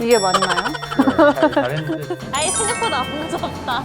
이게 맞나요? 네, 잘했는데. 아니 생각보다 안 무섭다.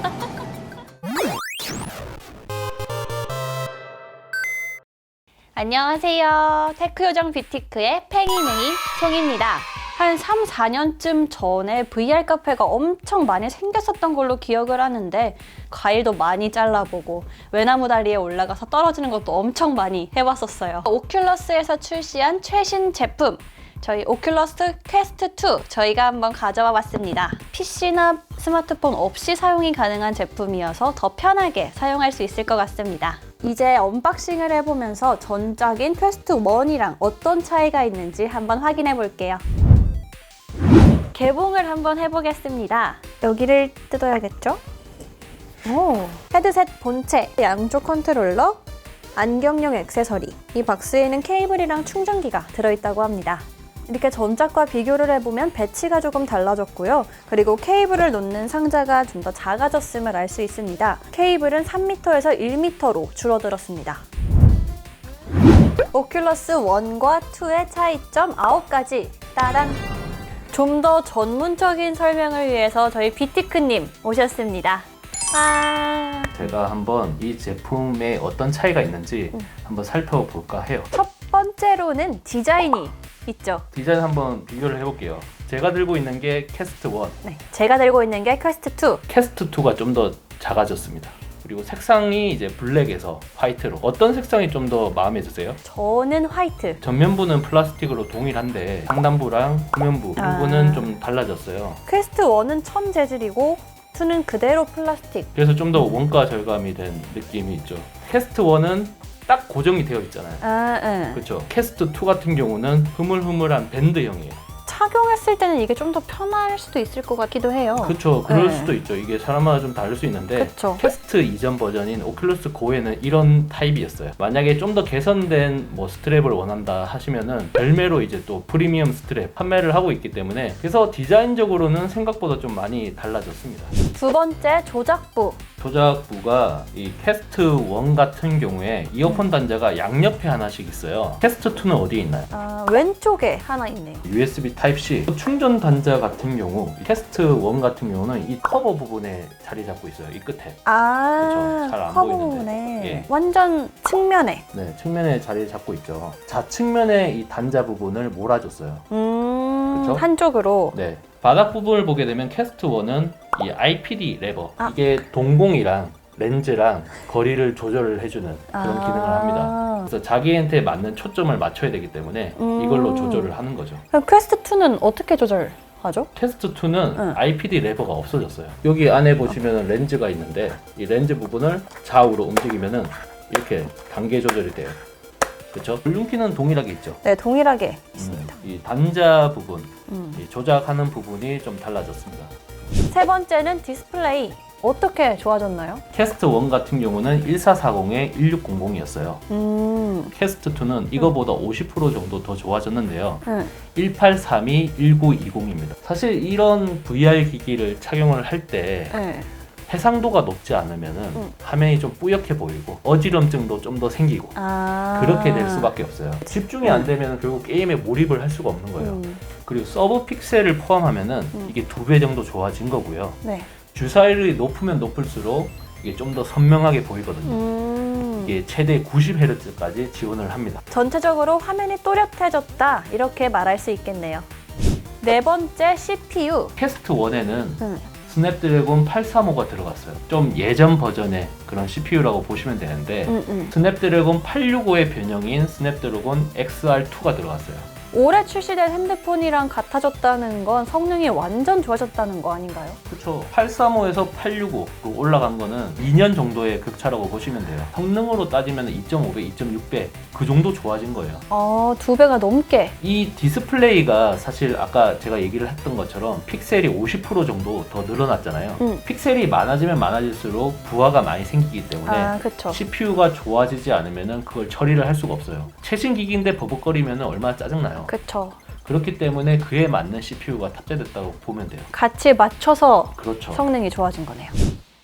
안녕하세요. 테크요정 뷰티크의 팽이능이 송입니다. 한 3, 4년쯤 전에 VR 카페가 엄청 많이 생겼었던 걸로 기억을 하는데 과일도 많이 잘라보고 외나무 다리에 올라가서 떨어지는 것도 엄청 많이 해봤었어요. 오큘러스에서 출시한 최신 제품 저희 오큘러스 퀘스트 2 저희가 한번 가져와 봤습니다. PC나 스마트폰 없이 사용이 가능한 제품이어서 더 편하게 사용할 수 있을 것 같습니다. 이제 언박싱을 해보면서 전작인 퀘스트 1이랑 어떤 차이가 있는지 한번 확인해 볼게요. 개봉을 한번 해보겠습니다. 여기를 뜯어야겠죠? 오, 헤드셋 본체, 양쪽 컨트롤러, 안경용 액세서리. 이 박스에는 케이블이랑 충전기가 들어있다고 합니다. 이렇게 전작과 비교를 해보면 배치가 조금 달라졌고요. 그리고 케이블을 놓는 상자가 좀 더 작아졌음을 알 수 있습니다. 케이블은 3m에서 1m로 줄어들었습니다. 오큘러스 1과 2의 차이점 9가지. 따란! 좀 더 전문적인 설명을 위해서 저희 뷰티크님 오셨습니다. 제가 한번 이 제품에 어떤 차이가 있는지 한번 살펴볼까 해요. 첫 번째로는 디자인이 있죠. 디자인 한번 비교를 해볼게요. 제가 들고 있는 게 퀘스트 1. 네, 제가 들고 있는 게 퀘스트 2. 퀘스트 2가 좀 더 작아졌습니다. 그리고 색상이 이제 블랙에서 화이트로. 어떤 색상이 좀 더 마음에 드세요? 저는 화이트. 전면부는 플라스틱으로 동일한데 상단부랑 후면부 부분은 좀 달라졌어요. 퀘스트 1은 천 재질이고 2는 그대로 플라스틱. 그래서 좀 더 원가 절감이 된 느낌이 있죠. 퀘스트 1은 딱 고정이 되어 있잖아요. 그렇죠. 퀘스트 2 같은 경우는 흐물흐물한 밴드형이에요. 착용했을 때는 이게 좀 더 편할 수도 있을 것 같기도 해요. 그렇죠. 그럴 수도 있죠. 이게 사람마다 좀 다를 수 있는데 그쵸. 퀘스트 이전 버전인 오큘러스 고에는 이런 타입이었어요. 만약에 좀 더 개선된 뭐 스트랩을 원한다 하시면은 별매로 이제 또 프리미엄 스트랩 판매를 하고 있기 때문에 그래서 디자인적으로는 생각보다 좀 많이 달라졌습니다. 두 번째, 조작부. 조작부가 이 퀘스트 1 같은 경우에 이어폰 단자가 양옆에 하나씩 있어요. 퀘스트 2는 어디에 있나요? 왼쪽에 하나 있네요. USB Type-C. 충전 단자 같은 경우 퀘스트 1 같은 경우는 이 커버 부분에 자리 잡고 있어요. 이 끝에. 그쵸? 잘안 커버 보이는데. 부분에 예. 완전 측면에. 네, 측면에 자리 잡고 있죠. 좌측면에 이 단자 부분을 몰아줬어요. 그쵸? 한쪽으로. 네. 바닥 부분을 보게 되면 퀘스트 1은 이 IPD 레버. 이게 동공이랑 렌즈랑 거리를 조절을 해주는 그런 기능을 합니다. 그래서 자기한테 맞는 초점을 맞춰야 되기 때문에 이걸로 조절을 하는 거죠. 그럼 퀘스트 2는 어떻게 조절하죠? 퀘스트 2는 IPD 레버가 없어졌어요. 여기 안에 보시면 렌즈가 있는데 이 렌즈 부분을 좌우로 움직이면은 이렇게 단계 조절이 돼요. 그렇죠? 볼륨키는 동일하게 있죠. 네, 동일하게 있습니다. 이 단자 부분, 이 조작하는 부분이 좀 달라졌습니다. 세 번째는 디스플레이. 어떻게 좋아졌나요? 퀘스트 1 같은 경우는 1440에 1600이었어요. 퀘스트 2는 이거보다 50% 정도 더 좋아졌는데요. 1832, 1920입니다. 사실 이런 VR 기기를 착용을 할 때 해상도가 높지 않으면 화면이 좀 뿌옇게 보이고 어지럼증도 좀 더 생기고 그렇게 될 수밖에 없어요. 집중이 안 되면 결국 게임에 몰입을 할 수가 없는 거예요. 그리고 서브 픽셀을 포함하면은 이게 2배 정도 좋아진 거고요. 네. 주사율이 높으면 높을수록 이게 좀 더 선명하게 보이거든요. 이게 최대 90Hz까지 지원을 합니다. 전체적으로 화면이 또렷해졌다 이렇게 말할 수 있겠네요. 네 번째, CPU. 퀘스트 1에는 스냅드래곤 835가 들어갔어요. 좀 예전 버전의 그런 CPU라고 보시면 되는데 스냅드래곤 865의 변형인 스냅드래곤 XR2가 들어갔어요. 올해 출시된 핸드폰이랑 같아졌다는 건 성능이 완전 좋아졌다는 거 아닌가요? 그렇죠. 835에서 865로 올라간 거는 2년 정도의 격차라고 보시면 돼요. 성능으로 따지면 2.5배, 2.6배 그 정도 좋아진 거예요. 2배가 넘게. 이 디스플레이가 사실 아까 제가 얘기를 했던 것처럼 픽셀이 50% 정도 더 늘어났잖아요. 픽셀이 많아지면 많아질수록 부하가 많이 생기기 때문에 그쵸. CPU가 좋아지지 않으면 그걸 처리를 할 수가 없어요. 최신 기기인데 버벅거리면 얼마나 짜증나요. 그쵸. 그렇기 때문에 그에 맞는 CPU가 탑재됐다고 보면 돼요. 같이 맞춰서 그렇죠. 성능이 좋아진 거네요.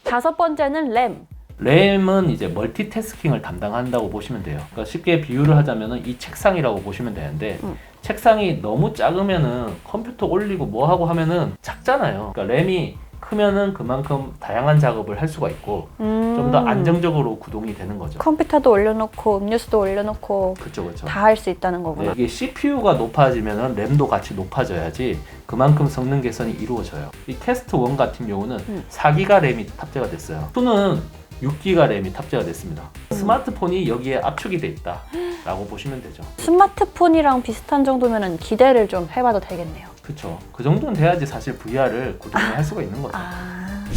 다섯 번째는 램. 램은 이제 멀티태스킹을 담당한다고 보시면 돼요. 그러니까 쉽게 비유를 하자면 이 책상이라고 보시면 되는데 책상이 너무 작으면은 컴퓨터 올리고 뭐 하고 하면은 작잖아요. 그러니까 램이 크면은 그만큼 다양한 작업을 할 수가 있고 좀 더 안정적으로 구동이 되는 거죠. 컴퓨터도 올려놓고 음료수도 올려놓고 그렇죠. 다 할 수 있다는 거구나. 네, 이게 CPU가 높아지면은 램도 같이 높아져야지 그만큼 성능 개선이 이루어져요. 이 캐스트 1 같은 경우는 4기가 램이 탑재가 됐어요. 2는 6기가 램이 탑재가 됐습니다. 스마트폰이 여기에 압축이 돼 있다라고 보시면 되죠. 스마트폰이랑 비슷한 정도면 기대를 좀 해봐도 되겠네요. 그렇죠. 그 정도는 돼야지 사실 VR을 구동을 할 수가 있는 거죠.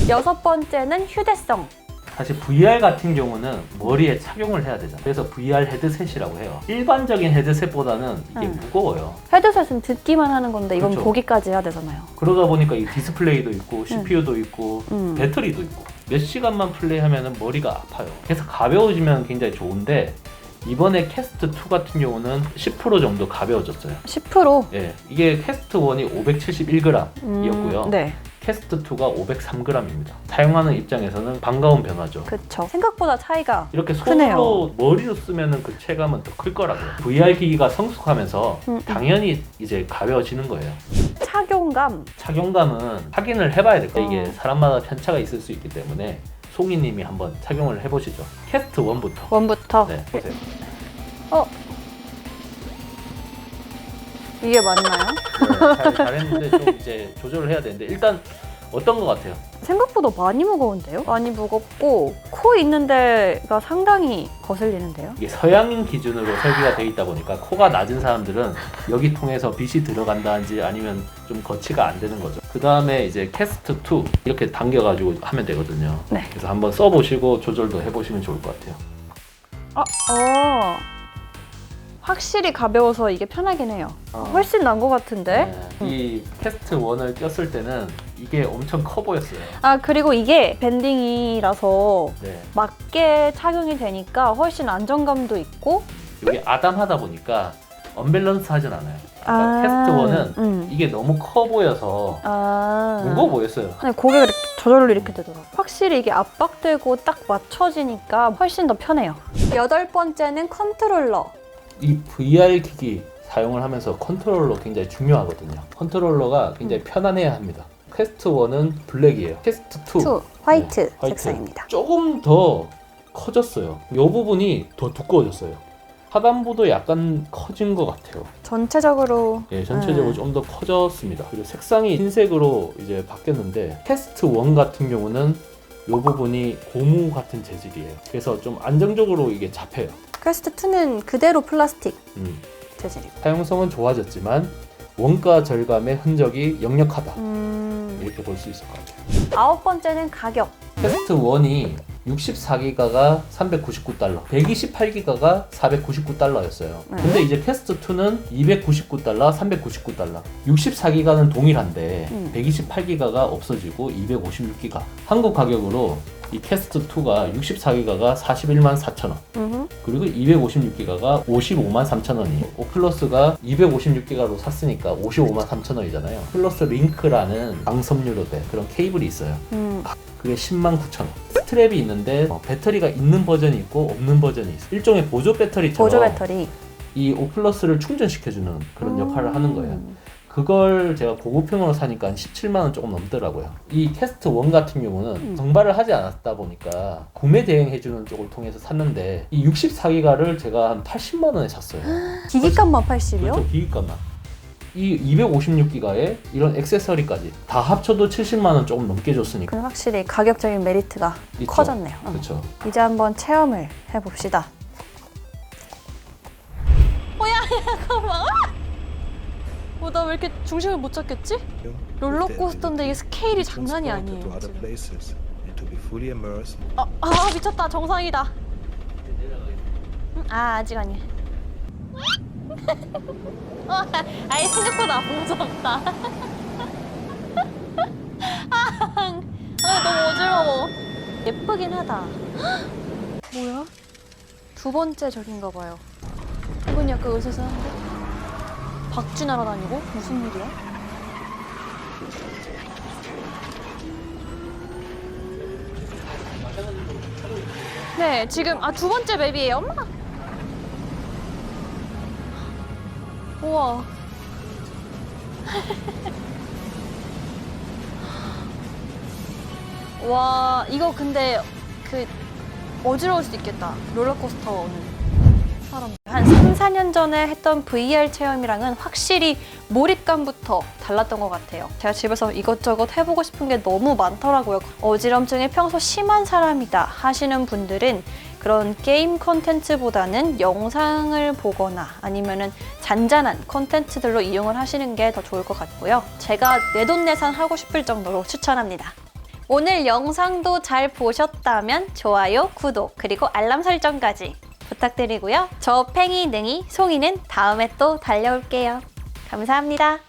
여섯 번째는 휴대성. 사실 VR 같은 경우는 머리에 착용을 해야 되잖아요. 그래서 VR 헤드셋이라고 해요. 일반적인 헤드셋보다는 이게 무거워요. 헤드셋은 듣기만 하는 건데 이건 그렇죠. 보기까지 해야 되잖아요. 그러다 보니까 이 디스플레이도 있고 CPU도 있고 배터리도 있고 몇 시간만 플레이하면 머리가 아파요. 그래서 가벼워지면 굉장히 좋은데 이번에 캐스트 2 같은 경우는 10% 정도 가벼워졌어요. 10%? 예, 이게 캐스트 1이 571g이었고요. 네. 캐스트 2가 503g입니다. 사용하는 입장에서는 반가운 변화죠. 그쵸. 생각보다 차이가 이렇게 손으로 크네요. 머리로 쓰면 그 체감은 더 클 거라고요. VR 기기가 성숙하면서 당연히 이제 가벼워지는 거예요. 착용감. 착용감은 확인을 해봐야 돼요. 이게 사람마다 편차가 있을 수 있기 때문에 송이님이 한번 착용을 해보시죠. 캐스트 1부터. 원부터. 네, 보세요. 이게 맞나요? 네, 잘했는데 좀 이제 조절을 해야 되는데 일단 어떤 것 같아요? 생각보다 많이 무거운데요? 많이 무겁고 코 있는 데가 상당히 거슬리는데요? 이게 서양인 기준으로 설계가 되어 있다 보니까 코가 낮은 사람들은 여기 통해서 빛이 들어간다든지 아니면 좀 거치가 안 되는 거죠. 그 다음에 이제 캐스트 2 이렇게 당겨가지고 하면 되거든요. 네. 그래서 한번 써보시고 조절도 해보시면 좋을 것 같아요. 확실히 가벼워서 이게 편하긴 해요. 훨씬 나은 것 같은데? 네, 이 캐스트 1을 꼈을 때는 이게 엄청 커 보였어요. 그리고 이게 밴딩이라서 네. 맞게 착용이 되니까 훨씬 안정감도 있고 이게 아담하다 보니까 언밸런스 하진 않아요. 캐스트 1은 이게 너무 커 보여서 무거워 보였어요. 아니, 고개가 저절로 이렇게 되더라고요. 확실히 이게 압박되고 딱 맞춰지니까 훨씬 더 편해요. 여덟 번째는 컨트롤러. 이 VR 기기 사용을 하면서 컨트롤러 굉장히 중요하거든요. 컨트롤러가 굉장히 편안해야 합니다. 캐스트 1은 블랙이에요. 캐스트 2 화이트 화이트. 색상입니다. 조금 더 커졌어요. 이 부분이 더 두꺼워졌어요. 하단부도 약간 커진 것 같아요. 전체적으로 예, 전체적으로 좀 더 커졌습니다. 그리고 색상이 흰색으로 이제 바뀌었는데 캐스트 1 같은 경우는 이 부분이 고무 같은 재질이에요. 그래서 좀 안정적으로 이게 잡혀요. 퀘스트 2는 그대로 플라스틱 재질이고 사용성은 좋아졌지만 원가 절감의 흔적이 역력하다. 이렇게 볼 수 있을 것 같아요. 아홉 번째는 가격. 캐스트 1이 64기가가 399달러, 128기가가 499달러였어요. 근데 이제 캐스트 2는 299달러, 399달러. 64기가는 동일한데 128기가가 없어지고 256기가. 한국 가격으로 이 캐스트 2가 64기가가 41만 4천 원. 그리고 256기가가 55만 3천 원이에요. 오클러스가 256기가로 샀으니까 55만 3천 원이잖아요. 오클러스 링크라는 광섬유로 된 그런 케이블이 있어요. 그게 10만 9천 원. 스트랩이 있는데 배터리가 있는 버전이 있고 없는 버전이 있어요. 일종의 보조 배터리처럼 보조 배터리. 이 오플러스를 충전시켜주는 그런 역할을 하는 거예요. 그걸 제가 고급형으로 사니까 한 17만 원 조금 넘더라고요. 이 캐스트 1 같은 경우는 정발을 하지 않았다 보니까 구매 대행해주는 쪽을 통해서 샀는데 이 64기가를 제가 한 80만 원에 샀어요. 기기값만 80이요? 그렇죠, 기기값만. 이 256기가에 이런 액세서리까지 다 합쳐도 70만 원 조금 넘게 줬으니까. 그럼 확실히 가격적인 메리트가 있죠. 커졌네요. 그렇죠. 이제 한번 체험을 해봅시다. 잠깐만. 나 왜 이렇게 중심을 못 잡겠지? 롤러코스터인데 이게 스케일이 장난이 아니에요. 미쳤다. 정상이다. 아직 아니야. 아예 생각보다 무섭다. 너무 어지러워. 예쁘긴 하다. 뭐야? 두 번째 저긴가 봐요. 이건 약간 으스스한데? 박쥐 날아다니고? 무슨 일이야? 네, 지금 두 번째 맵이에요. 엄마! 우와. 와, 이거 근데 그 어지러울 수 있겠다. 롤러코스터 오는 사람. 한 3, 4년 전에 했던 VR 체험이랑은 확실히 몰입감부터 달랐던 것 같아요. 제가 집에서 이것저것 해보고 싶은 게 너무 많더라고요. 어지럼증이 평소 심한 사람이다 하시는 분들은 그런 게임 콘텐츠보다는 영상을 보거나 아니면은 잔잔한 콘텐츠들로 이용을 하시는 게 더 좋을 것 같고요. 제가 내돈내산 하고 싶을 정도로 추천합니다. 오늘 영상도 잘 보셨다면 좋아요, 구독, 그리고 알람 설정까지 부탁드리고요. 저 팽이능이 송이는 다음에 또 달려올게요. 감사합니다.